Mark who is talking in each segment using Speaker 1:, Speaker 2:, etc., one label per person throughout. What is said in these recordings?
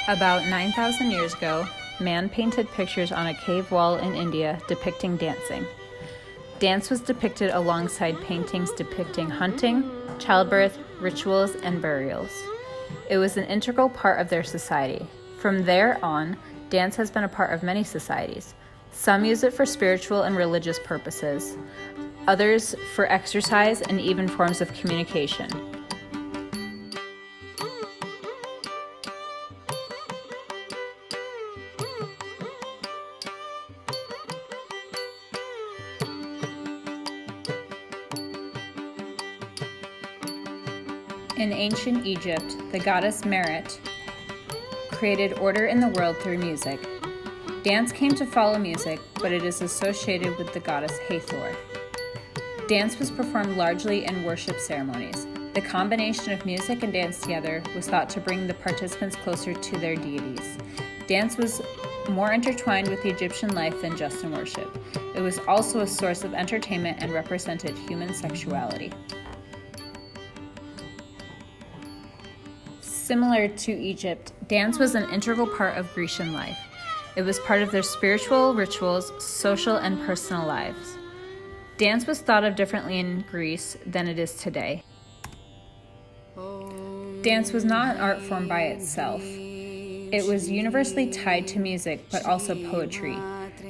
Speaker 1: About 9,000 years ago, man painted pictures on a cave wall in India depicting dancing. Dance was depicted alongside paintings depicting hunting, childbirth, rituals, and burials. It was an integral part of their society. From there on, dance has been a part of many societies. Some use it for spiritual and religious purposes, others for exercise and even forms of communication. In ancient Egypt, the goddess Merit created order in the world through music. Dance came to follow music, but it is associated with the goddess Hathor. Dance was performed largely in worship ceremonies. The combination of music and dance together was thought to bring the participants closer to their deities. Dance was more intertwined with the Egyptian life than just in worship. It was also a source of entertainment and represented human sexuality. Similar to Egypt, dance was an integral part of Grecian life. It was part of their spiritual rituals, social, and personal lives. Dance was thought of differently in Greece than it is today. Dance was not an art form by itself. It was universally tied to music, but also poetry.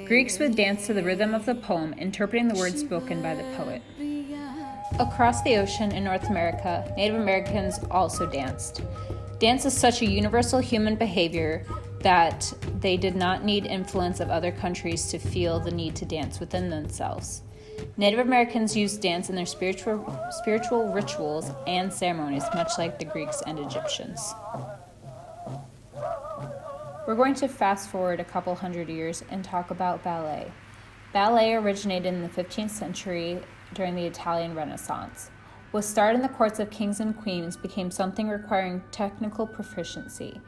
Speaker 1: Greeks would dance to the rhythm of the poem, interpreting the words spoken by the poet. Across the ocean in North America, Native Americans also danced. Dance is such a universal human behavior that they did not need influence of other countries to feel the need to dance within themselves. Native Americans used dance in their spiritual rituals and ceremonies, much like the Greeks and Egyptians. We're going to fast forward a couple hundred years and talk about ballet. Ballet originated in the 15th century during the Italian Renaissance. What started in the courts of kings and queens became something requiring technical proficiency.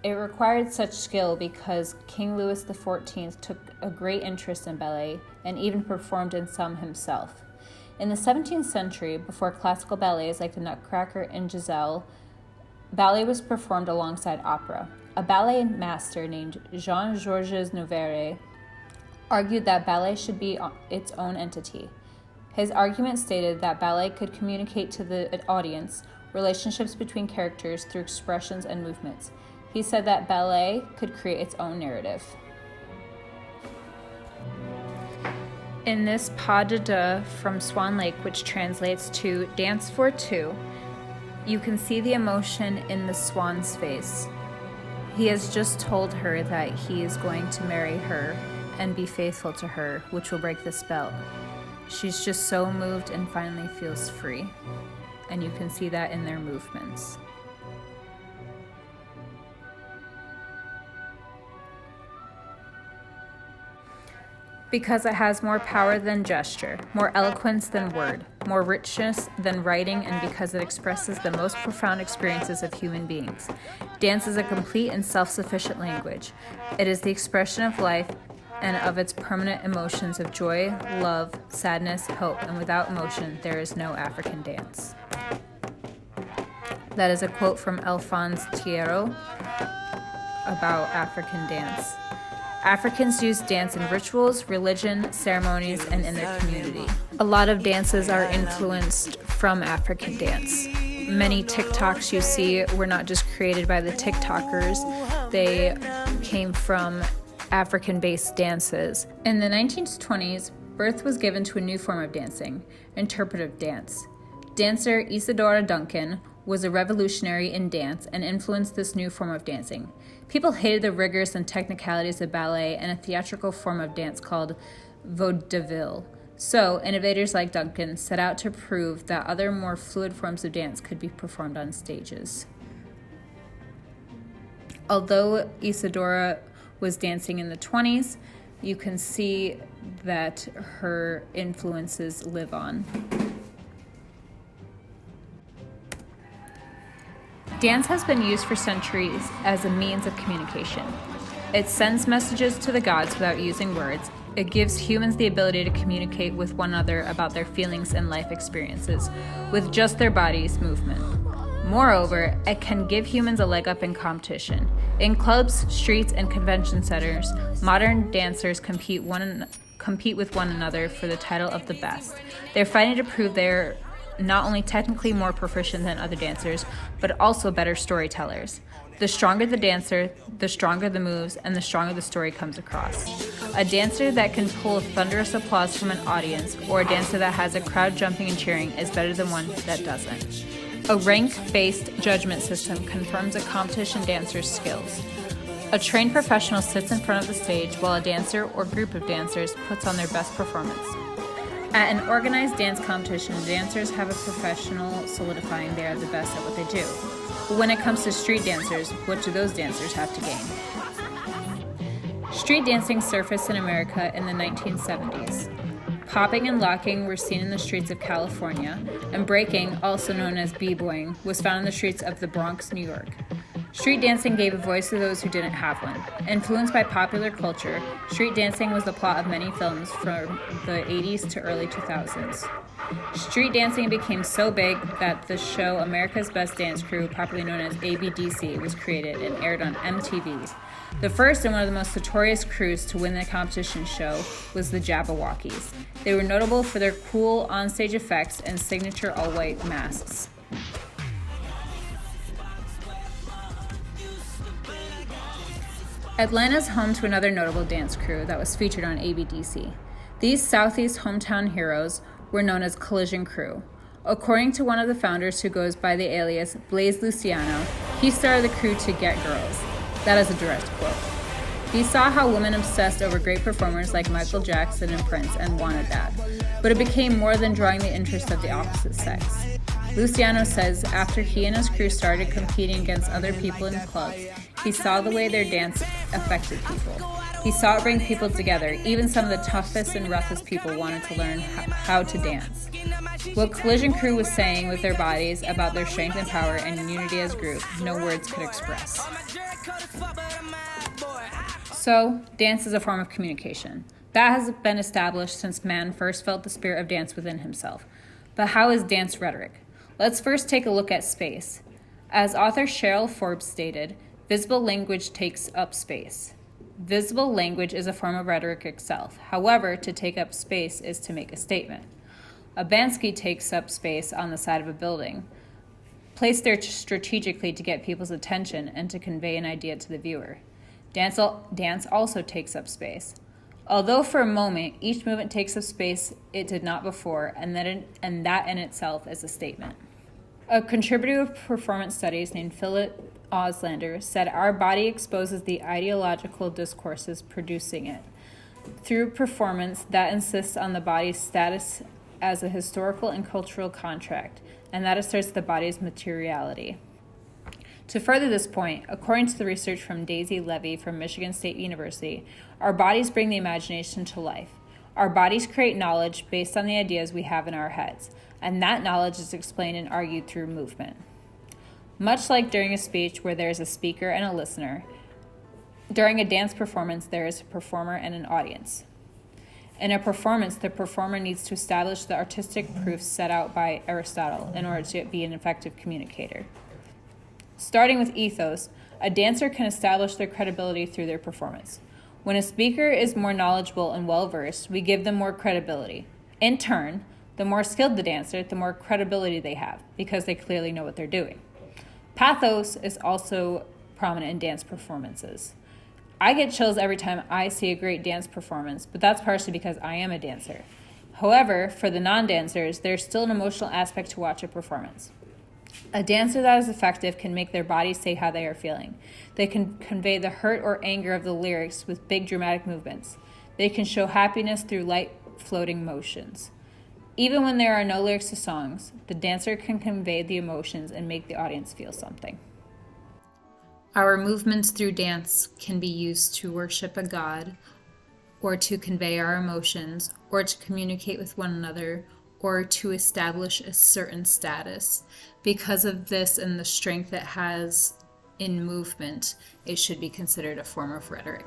Speaker 1: It required such skill because King Louis XIV took a great interest in ballet and even performed in some himself. In the 17th century, before classical ballets like the Nutcracker and Giselle, ballet was performed alongside opera. A ballet master named Jean-Georges Noverre argued that ballet should be its own entity. His argument stated that ballet could communicate to the audience relationships between characters through expressions and movements. He said that ballet could create its own narrative. In this pas de deux from Swan Lake, which translates to dance for two, you can see the emotion in the swan's face. He has just told her that he is going to marry her and be faithful to her, which will break the spell. She's just so moved and finally feels free. And you can see that in their movements. Because it has more power than gesture, more eloquence than word, more richness than writing, and because it expresses the most profound experiences of human beings. Dance is a complete and self-sufficient language. It is the expression of life and of its permanent emotions of joy, love, sadness, hope, and without emotion, there is no African dance. That is a quote from Alphonse Thierot about African dance. Africans use dance in rituals, religion, ceremonies, and in their community. A lot of dances are influenced from African dance. Many TikToks you see were not just created by the TikTokers, they came from African-based dances. In the 1920s, birth was given to a new form of dancing, interpretive dance. Dancer Isadora Duncan was a revolutionary in dance and influenced this new form of dancing. People hated the rigors and technicalities of ballet and a theatrical form of dance called vaudeville. So, innovators like Duncan set out to prove that other more fluid forms of dance could be performed on stages. Although Isadora was dancing in the 20s, you can see that her influences live on. Dance has been used for centuries as a means of communication. It sends messages to the gods without using words. It gives humans the ability to communicate with one another about their feelings and life experiences with just their body's movement. Moreover, it can give humans a leg up in competition. In clubs, streets, and convention centers, modern dancers compete with one another for the title of the best. They're fighting to prove they're not only technically more proficient than other dancers, but also better storytellers. The stronger the dancer, the stronger the moves, and the stronger the story comes across. A dancer that can pull thunderous applause from an audience, or a dancer that has a crowd jumping and cheering, is better than one that doesn't. A rank-based judgment system confirms a competition dancer's skills. A trained professional sits in front of the stage while a dancer or group of dancers puts on their best performance. At an organized dance competition, dancers have a professional solidifying they are the best at what they do. But when it comes to street dancers, what do those dancers have to gain? Street dancing surfaced in America in the 1970s. Popping and locking were seen in the streets of California, and breaking, also known as b-boying, was found in the streets of the Bronx, New York. Street dancing gave a voice to those who didn't have one. Influenced by popular culture, street dancing was the plot of many films from the 80s to early 2000s. Street dancing became so big that the show America's Best Dance Crew, popularly known as ABDC, was created and aired on MTV. The first and one of the most notorious crews to win the competition show was the Jabberwockies. They were notable for their cool onstage effects and signature all-white masks. Atlanta is home to another notable dance crew that was featured on ABDC. These Southeast hometown heroes were known as Collision Crew. According to one of the founders who goes by the alias Blaze Luciano, he started the crew to get girls. That is a direct quote. He saw how women obsessed over great performers like Michael Jackson and Prince and wanted that. But it became more than drawing the interest of the opposite sex. Luciano says after he and his crew started competing against other people in clubs, he saw the way their dance affected people. He saw it bring people together. Even some of the toughest and roughest people wanted to learn how to dance. What Collision Crew was saying with their bodies about their strength and power and unity as a group, no words could express. So, dance is a form of communication. That has been established since man first felt the spirit of dance within himself. But how is dance rhetoric? Let's first take a look at space. As author Cheryl Forbes stated, visible language takes up space. Visible language is a form of rhetoric itself. However, to take up space is to make a statement. A Bansky takes up space on the side of a building, placed there strategically to get people's attention and to convey an idea to the viewer. Dance also takes up space. Although for a moment each movement takes up space it did not before, and that in itself is a statement. A contributor of performance studies named Philip Auslander said our body exposes the ideological discourses producing it. Through performance that insists on the body's status as a historical and cultural contract, and that asserts the body's materiality. To further this point, according to the research from Daisy Levy from Michigan State University, our bodies bring the imagination to life. Our bodies create knowledge based on the ideas we have in our heads, and that knowledge is explained and argued through movement. Much like during a speech where there is a speaker and a listener, during a dance performance there is a performer and an audience. In a performance, the performer needs to establish the artistic proofs set out by Aristotle in order to be an effective communicator. Starting with ethos, a dancer can establish their credibility through their performance. When a speaker is more knowledgeable and well-versed, we give them more credibility. In turn, the more skilled the dancer, the more credibility they have, because they clearly know what they're doing. Pathos is also prominent in dance performances. I get chills every time I see a great dance performance, but that's partially because I am a dancer. However, for the non-dancers, there's still an emotional aspect to watch a performance. A dancer that is effective can make their body say how they are feeling. They can convey the hurt or anger of the lyrics with big dramatic movements. They can show happiness through light floating motions. Even when there are no lyrics to songs, the dancer can convey the emotions and make the audience feel something. Our movements through dance can be used to worship a god, or to convey our emotions, or to communicate with one another, or to establish a certain status. Because of this and the strength it has in movement, it should be considered a form of rhetoric.